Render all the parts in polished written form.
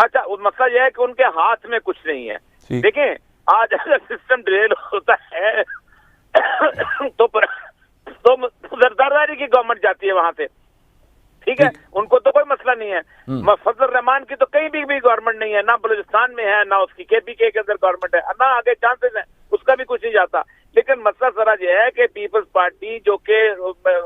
अच्छा, मसला यह है कि उनके हाथ में कुछ नहीं है। देखें, आज अगर सिस्टम डिरेल होता है तो जरदारी की गवर्नमेंट जाती है वहां से, ठीक है, उनको तो कोई मसला नहीं है। फजल रहमान की तो कहीं भी गवर्नमेंट नहीं है, ना बलूचिस्तान में है, ना उसकी केपीके के अंदर गवर्नमेंट है, ना आगे चांसेस है, उसका भी कुछ नहीं जाता। लेकिन मसला जरा यह है कि पीपल्स पार्टी जो कि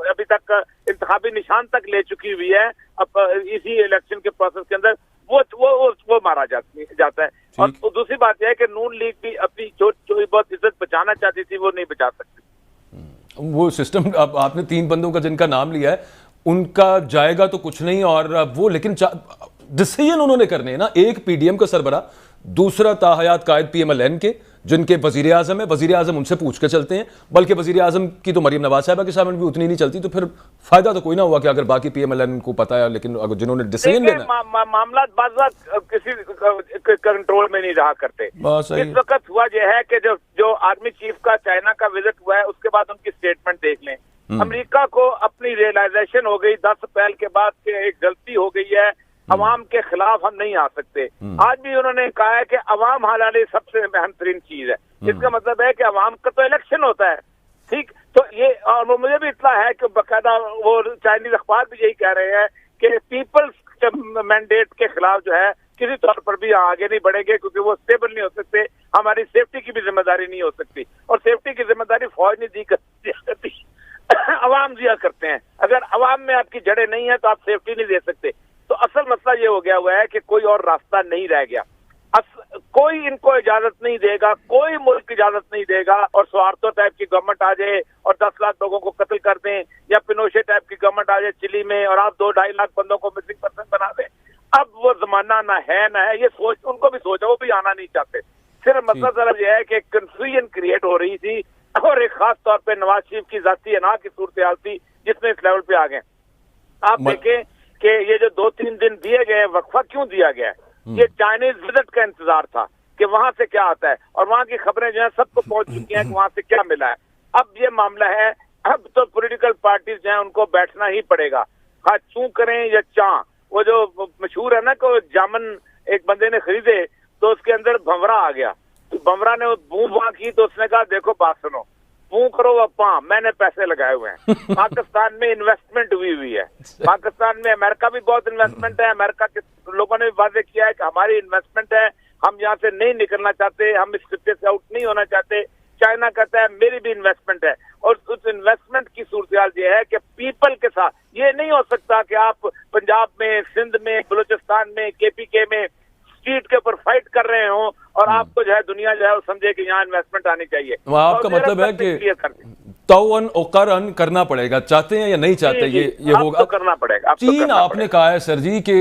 अभी तक इंतखाबी निशान तक ले चुकी हुई है अब इसी इलेक्शन के प्रोसेस के अंदर, वो मारा जाता है। और दूसरी बात यह है कि नून लीग भी अपनी जो बहुत इज्जत बचाना चाहती थी वो नहीं बचा सकती। वो सिस्टम, अब आपने 3 बंदों का जिनका नाम लिया है उनका जाएगा तो कुछ नहीं, और वो लेकिन डिसीजन उन्होंने करने हैं ना, एक पीडीएम का सरबरा, दूसरा ताहयात कायद पीएमएलएन के जिनके वजीर आजम है, वजीर आजम उनसे पूछ के चलते हैं, बल्कि वजीर आजम की तो मरीम नवाज साहबा की सामने भी उतनी नहीं चलती, तो फिर फायदा तो कोई ना हुआ कि अगर बाकी पीएमएलएन को पता है, लेकिन अगर जिन्होंने डिसीजन लेना मामला बाज़ किसी कंट्रोल में नहीं रहा करते। इस वक्त हुआ यह है कि जो आर्मी चीफ का चाइना का विजिट हुआ है उसके बाद उनकी स्टेटमेंट देख लें। अमेरिका को अपनी रियलाइजेशन हो गई 10 अप्रैल के बाद कि एक गलती हो गई है, अवाम के खिलाफ हम नहीं आ सकते। आज भी उन्होंने कहा है कि अवाम हमारे सबसे बेहतरीन चीज है। इसका मतलब है कि अवाम का तो इलेक्शन होता है, ठीक, तो ये, और मुझे भी इतना है कि बाकायदा वो चाइनीज अखबार भी यही कह रहे हैं कि पीपल्स मैंडेट के खिलाफ जो है किसी तौर पर भी आगे नहीं बढ़ेंगे, क्योंकि वो स्टेबल नहीं हो सकते, हमारी सेफ्टी की भी जिम्मेदारी नहीं हो सकती, और सेफ्टी की जिम्मेदारी फौज नहीं दी करती, अवाम दिया करते हैं। अगर अवाम में आपकी जड़ें नहीं है तो आप सेफ्टी नहीं दे सकते। तो असल मसला ये हो गया हुआ है कि कोई और रास्ता नहीं रह गया, कोई इनको इजाजत नहीं देगा, कोई मुल्क इजाजत नहीं देगा, और स्वार्थो टाइप की गवर्नमेंट आ जाए और 10 लाख लोगों को कत्ल कर दें, या पिनोशे टाइप की गवर्नमेंट आ जाए चिली में और आप 2-2.5 लाख बंदों को मिसिंग पर्सन बना दें। अब वो जमाना ना है, ये सोच उनको भी सोचा, वो भी आना नहीं चाहते। सिर्फ मसला जरा यह है कि कंफ्यूजन क्रिएट हो रही थी, और एक खास तौर पे नवाज शरीफ की जाती अना की सूरत हाल थी जिसमें इस लेवल पे आ गए। आप देखें कि ये जो 2-3 दिन दिए गए, वक्फा क्यों दिया गया है? ये चाइनीज विजिट का इंतजार था कि वहां से क्या आता है, और वहां की खबरें जो है सबको पहुंच चुकी हैं कि वहां से क्या मिला है। अब ये मामला है, अब तो पॉलिटिकल पार्टीज जो है उनको बैठना ही पड़ेगा, हाँ चूं करें या चां। वो जो मशहूर है ना कि जामन एक बंदे ने खरीदे तो उसके अंदर भंवरा आ गया, तो भंवरा ने बूं बां की तो उसने कहा देखो बात सुनो, बूं करो अपा, मैंने पैसे लगाए हुए हैं। पाकिस्तान में इन्वेस्टमेंट हुई है, पाकिस्तान में अमेरिका भी बहुत इन्वेस्टमेंट है, अमेरिका के लोगों ने भी वादे किया है कि हमारी इन्वेस्टमेंट है, हम यहाँ से नहीं निकलना चाहते, हम इस खित्ते से आउट नहीं होना चाहते। चाइना कहता है मेरी भी इन्वेस्टमेंट है, और उस इन्वेस्टमेंट की सूरत ये है कि पीपल के साथ ये नहीं हो सकता कि आप पंजाब में, सिंध में, बलूचिस्तान में, केपीके में स्ट्रीट के ऊपर फाइट कर रहे हो और आपको जो है दुनिया जो है वो समझे कि यहाँ इन्वेस्टमेंट आनी चाहिए। आपका मतलब है कि तौन औकरन करना पड़ेगा, चाहते हैं या नहीं चाहते, ये होगा, तो करना पड़ेगा। चीन आपने कहा है सर जी कि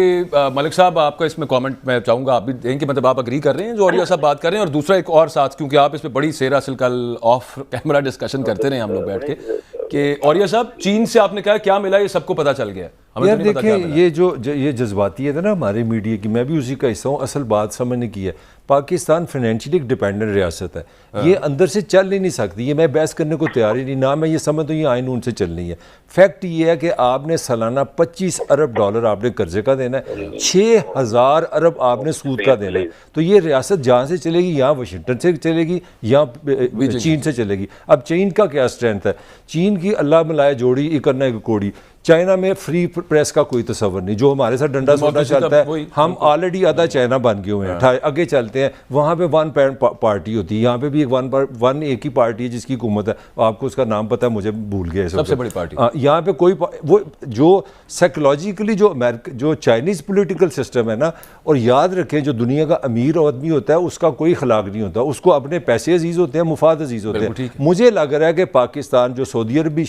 मलिक साहब आपका इसमें कमेंट मैं चाहूंगा, आप भी देंगे, मतलब आप अग्री कर रहे हैं जो औरिया साहब बात कर रहे हैं, और दूसरा एक और साथ, क्योंकि आप इस पे बड़ी सेरा असल कल ऑफ कैमरा डिस्कशन करते रहे हम लोग बैठ के, कि औरिया साहब चीन से आपने कहा क्या मिला, ये सबको पता चल गया, यार देखिए ये जज्बाती है ना हमारे मीडिया की, मैं भी उसी का हिस्सा हूँ। असल बात समझने की है, पाकिस्तान फाइनेंशियली डिपेंडेंट रियासत है, ये अंदर से चल ही नहीं सकती, ये मैं बहस करने को तैयार ही नहीं, ना मैं ये समझता हूँ ये आइन उनसे चलनी है। फैक्ट ये है कि आपने सालाना 25 अरब डॉलर आपने कर्जे का देना है, 6000 अरब आपने सूद का देना है, तो ये रियासत जहाँ से चलेगी, यहाँ वाशिंगटन से चलेगी या चीन से चलेगी। अब चीन का क्या स्ट्रेंथ है, चीन की अल्लाह मिलाए जोड़ी इकन्ना एक कोड़ी। चाइना में फ्री प्रेस का कोई तसव्वुर नहीं, जो हमारे साथ डंडा सोटा चलता है, हम ऑलरेडी आधा चाइना बन गए हुए हैं। आगे चलते हैं, वहाँ पे वन पार्टी होती है, यहाँ पे भी एक ही पार्टी है जिसकी हुकूमत है, आपको उसका नाम पता है, मुझे भूल गया, सबसे बड़ी पार्टी। यहाँ पे कोई वो जो साइकोलॉजिकली जो चाइनीज़ पॉलिटिकल सिस्टम है ना, और याद रखें जो दुनिया का अमीर आदमी होता है उसका कोई खलाक नहीं होता, उसको अपने पैसे अजीज़ होते हैं, मुफाद अजीज़ होते हैं। मुझे लग रहा है कि पाकिस्तान जो सऊदी अरब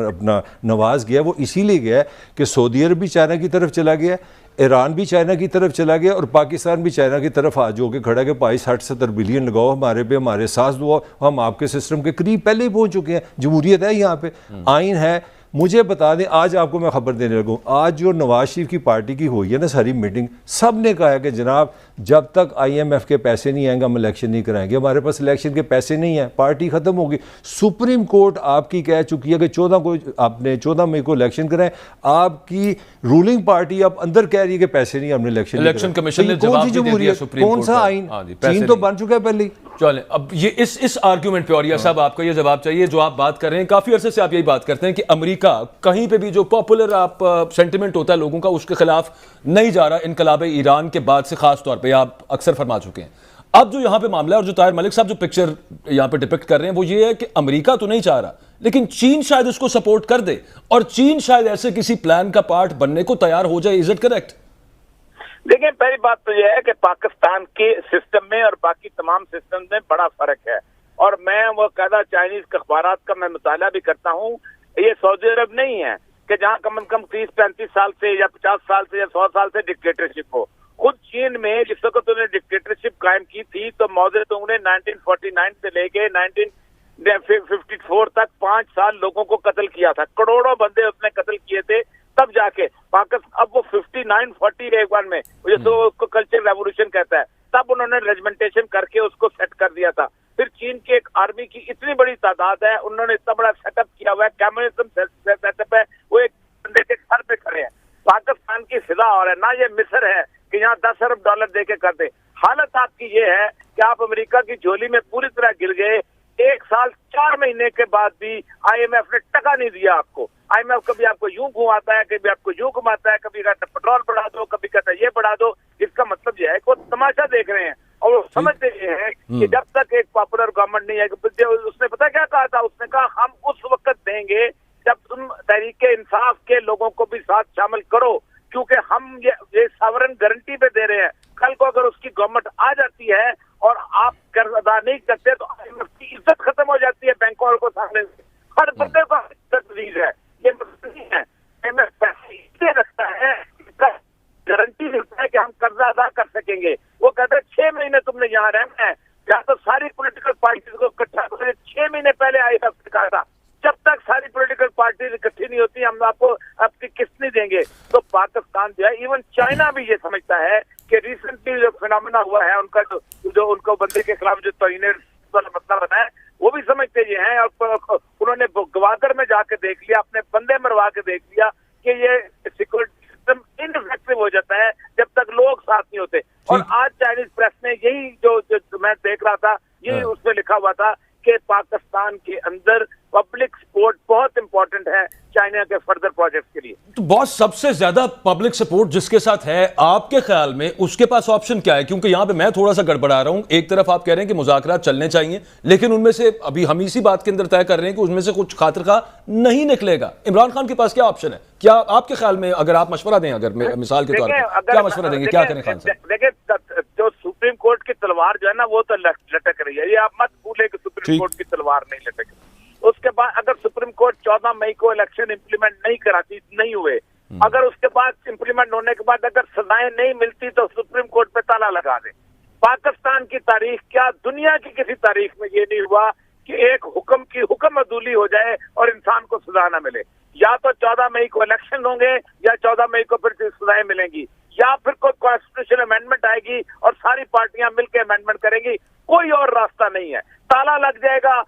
अपना नवाज गया वो इसीलिए गया कि सऊदी अरब भी चाइना की तरफ चला गया, ईरान भी चाइना की तरफ चला गया, और पाकिस्तान भी चाइना की तरफ आज होकर खड़ा कि भाई 60-70 बिलियन लगाओ हमारे पे, हमारे साथ दो, हम आपके सिस्टम के करीब पहले ही पहुंच चुके हैं। जमहूरियत है यहाँ पे, आइन है, मुझे बता दें, आज आपको मैं खबर देने लगूँ, आज जो नवाज शरीफ की पार्टी की हुई है ना सारी मीटिंग, सब ने कहा है कि जनाब जब तक IMF के पैसे नहीं आएंगे हम इलेक्शन नहीं कराएंगे, हमारे पास इलेक्शन के पैसे नहीं हैं, पार्टी ख़त्म होगी। सुप्रीम कोर्ट आपकी कह चुकी है कि 14 मई को इलेक्शन कराएं, आपकी रूलिंग पार्टी अब अंदर कह रही है कि पैसे नहीं, हमने इलेक्शन कमीशन ने जवाब दे दिया सुप्रीम कोर्ट, कौन सा आइन? चीन तो बन चुका है पहले। चलें अब ये इस आर्ग्यूमेंट पे, और यह साहब आपका ये जवाब चाहिए जो आप बात कर रहे हैं, काफी अरसे से आप यही बात करते हैं कि अमेरिका कहीं पे भी जो पॉपुलर आप सेंटिमेंट होता है लोगों का उसके खिलाफ नहीं जा रहा, इनकलाब ईरान के बाद से खास तौर पे आप अक्सर फरमा चुके हैं। अब जो यहां पे मामला है और जो ताहिर मलिक साहब जो पिक्चर यहां पे डिपिक्ट कर रहे हैं वो ये है कि अमेरिका तो नहीं चाह रहा, लेकिन चीन शायद इसको सपोर्ट कर दे और चीन शायद ऐसे किसी प्लान का पार्ट बनने को तैयार हो जाए। Is it correct? देखिए, पहली बात तो यह है कि पाकिस्तान के सिस्टम में और बाकी तमाम सिस्टम में बड़ा फर्क है, और मैं वो कहता चाइनीज अखबारात का मैं मुताला भी करता हूँ। ये सऊदी अरब नहीं है कि जहाँ कम से कम 30-35 साल से या 50 साल से या 100 साल से डिक्टेटरशिप हो। खुद चीन में जिस वक्त उन्होंने डिक्टेटरशिप कायम की थी तो मौजे तो उन्हें 1949 से लेके 1954 तक 5 साल लोगों को कत्ल किया था, करोड़ों बंदे उसने कत्ल किए थे। तब जाके पाकिस्तान, अब वो 59-41 में जैसे उसको कल्चर रेवोल्यूशन कहता है, तब उन्होंने रेजिमेंटेशन करके उसको सेट कर दिया था। फिर चीन की एक आर्मी की इतनी बड़ी तादाद है, उन्होंने इतना बड़ा सेटअप किया हुआ है, कम्युनिज्म सेटअप है, वो एक बंदे के सर पे खड़े हैं। पाकिस्तान की फिजा और है ना, ये मिस्र है कि यहाँ 10 अरब डॉलर देके कर दे। हालत आपकी ये है कि आप अमेरिका की झोली में पूरी तरह गिर गए। 1 साल 4 महीने के बाद भी IMF ने टका नहीं दिया आपको। IMF कभी आपको यूं घुमाता है, कभी आपको यूं घुमाता है, कभी कहता है पेट्रोल बढ़ा दो, कभी कहता है ये बढ़ा दो। इसका मतलब यह है कि वो तमाशा देख रहे हैं और वो समझते ये हैं कि जब तक एक पॉपुलर गवर्नमेंट नहीं आएगी। उसने पता क्या कहा था? उसने कहा हम उस वक्त देंगे जब तुम तहरीके इंसाफ के लोगों को भी साथ शामिल करो, क्योंकि हम ये सॉवरेन गारंटी पे दे रहे हैं। कल को अगर उसकी गवर्नमेंट आ जाती है और आप कर्ज अदा नहीं करते तो IMF की इज्जत खत्म हो जाती है बैंकों को सामने। हर बंदे को इज्जत है, ये नहीं है। IMF पैसे इसलिए रखता है, गारंटी देता है कि हम कर्जा अदा कर सकेंगे। वो कहते हैं 6 महीने तुमने यहाँ रहना है, या तो सारी पॉलिटिकल पार्टीज को इकट्ठा करें। 6 महीने पहले IMF ने कहा था जब तक सारी पॉलिटिकल पार्टीज इकट्ठी नहीं होती हम आपको आपकी किस्त नहीं देंगे। तो पाकिस्तान जो है, इवन चाइना भी ये समझता है कि रिसेंटली जो फिनोमेना हुआ है उनका जो उनको बंदे के खिलाफ जो तोहिने वाला मसला बना है, वो भी समझते ये हैं। और उन्होंने गवादर में जाके देख लिया, अपने बंदे मरवा के देख लिया कि ये सिक्योरिटी सिस्टम इनइफेक्टिव हो जाता है जब तक लोग साथ नहीं होते। और आज चाइनीज प्रेस में यही जो मैं देख रहा था, यही उसमें लिखा हुआ था कि पाकिस्तान के अंदर पब्लिक सपोर्ट बहुत इंपॉर्टेंट है चाइना के फर्दर प्रोजेक्ट के लिए। तो बॉस, सबसे ज्यादा पब्लिक सपोर्ट जिसके साथ है आपके ख्याल में, उसके पास ऑप्शन क्या है? क्योंकि यहां पे मैं थोड़ा सा गड़बड़ा रहा हूं। एक तरफ आप कह रहे हैं कि मुज़ाकरात चलने चाहिए, लेकिन उनमें से अभी हम इसी बात के अंदर तय कर रहे हैं कि उसमें से कुछ खातिर खा नहीं निकलेगा। इमरान खान के पास क्या ऑप्शन है? क्या आपके ख्याल में, अगर आप मशवरा दें, अगर मिसाल के तौर पर क्या मशवरा देंगे, क्या करें खान साहब? देखिए, जो सुप्रीम कोर्ट की तलवार जो है ना, वो तो लटक रही है। ये आप मत भूले कि सुप्रीम कोर्ट की तलवार नहीं लटक रही। उसके बाद अगर सुप्रीम कोर्ट 14 मई को इलेक्शन इंप्लीमेंट नहीं कराती, नहीं हुए, अगर उसके बाद इंप्लीमेंट होने के बाद अगर सजाएं नहीं मिलती तो सुप्रीम कोर्ट पे ताला लगा दे। पाकिस्तान की तारीख क्या, दुनिया की किसी तारीख में ये नहीं हुआ कि एक हुक्म की हुक्म अदूली हो जाए और इंसान को सजा ना मिले। या तो 14 मई को इलेक्शन होंगे या 14 मई को फिर सजाएं मिलेंगी, या फिर कोई कॉन्स्टिट्यूशन अमेंडमेंट आएगी और सारी पार्टियां मिलकर अमेंडमेंट करेंगी। कोई और रास्ता नहीं है। ताला लग जाएगा,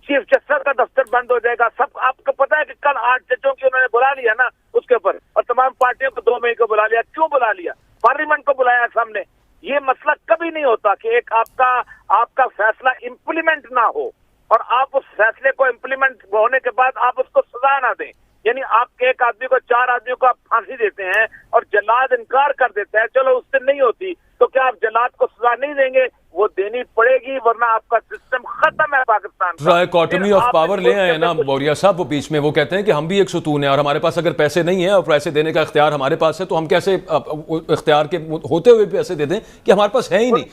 चीफ जस्टिस का दफ्तर बंद हो जाएगा। सब आपको पता है कि कल 8 जजों की उन्होंने बुला लिया ना उसके ऊपर, और तमाम पार्टियों को 2 मई को बुला लिया। क्यों बुला लिया? पार्लियामेंट को बुलाया सामने। ये मसला कभी नहीं होता कि एक आपका फैसला इम्प्लीमेंट ना हो और आप उस फैसले को इम्प्लीमेंट होने के बाद आप उसको सजा ना दें। यानी आप एक आदमी को 4 आदमियों को आप फांसी देते हैं और जल्लाद इनकार कर देता है, चलो उससे नहीं होती, तो क्या आप जल्लाद को सजा नहीं देंगे? वो देनी पड़ेगी, वरना आपका सिस्टम खत्म है पाकिस्तान का। डायकोटमी ऑफ पावर ले आए ना मौर्या साहब वो बीच में, वो कहते हैं कि हम भी एक सुतून है और हमारे पास अगर पैसे नहीं है और पैसे देने का इख्तियार हमारे पास है तो हम कैसे इख्तियार के होते हुए पैसे दे दें कि हमारे पास है ही नहीं।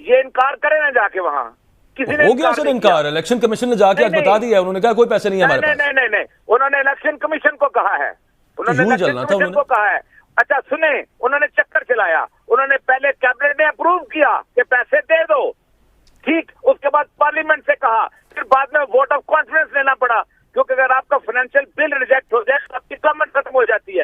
ये इनकार करें ना जाके वहां, किसी ने हो गया सर इनकार। इलेक्शन कमीशन ने जाके आज बता दिया, उन्होंने कहा कोई पैसे नहीं है हमारे पास। नहीं, उन्होंने इलेक्शन कमीशन को कहा है, उन्होंने इलेक्शन कमीशन को कहा है। अच्छा सुने, उन्होंने चक्कर चलाया। उन्होंने पहले कैबिनेट ने अप्रूव किया कि पैसे दे दो, ठीक, उसके बाद पार्लियामेंट से कहा, फिर बाद में वोट ऑफ कॉन्फिडेंस लेना पड़ा, क्योंकि अगर आपका फाइनेंशियल बिल रिजेक्ट हो जाए तो आपकी गवर्नमेंट खत्म हो जाती है।